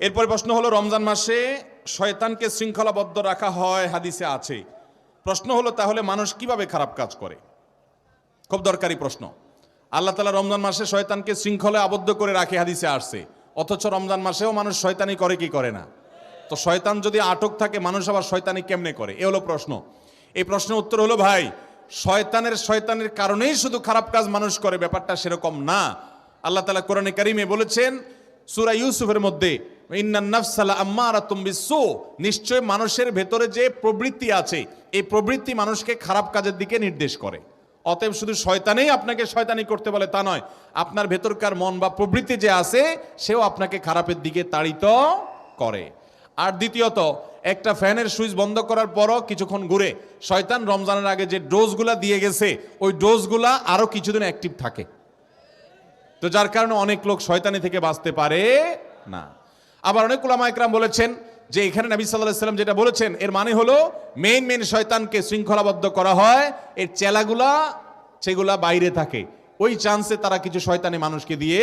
এরপর প্রশ্ন হলো, রমজান মাসে শয়তানকে শৃঙ্খলাবদ্ধ রাখা হয়, হাদিসে আছে। প্রশ্ন হলো, তাহলে মানুষ কিভাবে খারাপ কাজ করে? খুব দরকারি প্রশ্ন। আল্লাহ তাআলা রমজান মাসে শয়তানকে শৃঙ্খলায় আবদ্ধ করে রাখে, হাদিসে আসছে। অথচ রমজান মাসেও মানুষ শয়তানি করে কি করে না? তো শয়তান যদি আটক থাকে, মানুষ আবার শয়তানি কেমনে করে? এ হলো প্রশ্ন। এই প্রশ্নের উত্তর হলো, ভাই, শয়তানের কারণেই শুধু খারাপ কাজ মানুষ করে, ব্যাপারটা সেরকম না। আল্লাহ তাআলা কোরআনে কারিমে বলেছেন সূরা ইউসুফের মধ্যে, ইন্নান নাফসা লাআম্মারাতুম বিসসু, নিশ্চয় মানুষের ভেতরে যে প্রবৃত্তি আছে, এই প্রবৃত্তি মানুষকে খারাপ কাজের দিকে নির্দেশ করে। অতএব শুধু শয়তানেই আপনাকে শয়তানি করতে বলে তা নয়, আপনার ভেতরকার মন বা প্রবৃত্তি যে আছে সেও আপনাকে খারাপের দিকে তাড়িত করে। আর দ্বিতীয়ত, একটা ফ্যানের সুইচ বন্ধ করার পরও কিছুক্ষণ ঘুরে শয়তান রমজানের আগে যে ডোজগুলা দিয়ে গেছে, ওই ডোজগুলা আরো কিছুদিন অ্যাক্টিভ থাকে। তো যার কারণে অনেক লোক শয়তানি থেকে বাঁচতে পারে না। আবার অনেক উলামা ইকরাম বলেছেন যে এখানে নবী সাল্লাল্লাহু আলাইহি ওয়াসাল্লাম যেটা বলেছেন, এর মানে হলো মেইন শয়তানকে শৃঙ্খলাবদ্ধ করা হয়, এর চেলাগুলা সেগুলা বাইরে থাকে, ওই চান্সে তারা কিছু শয়তানি মানুষকে দিয়ে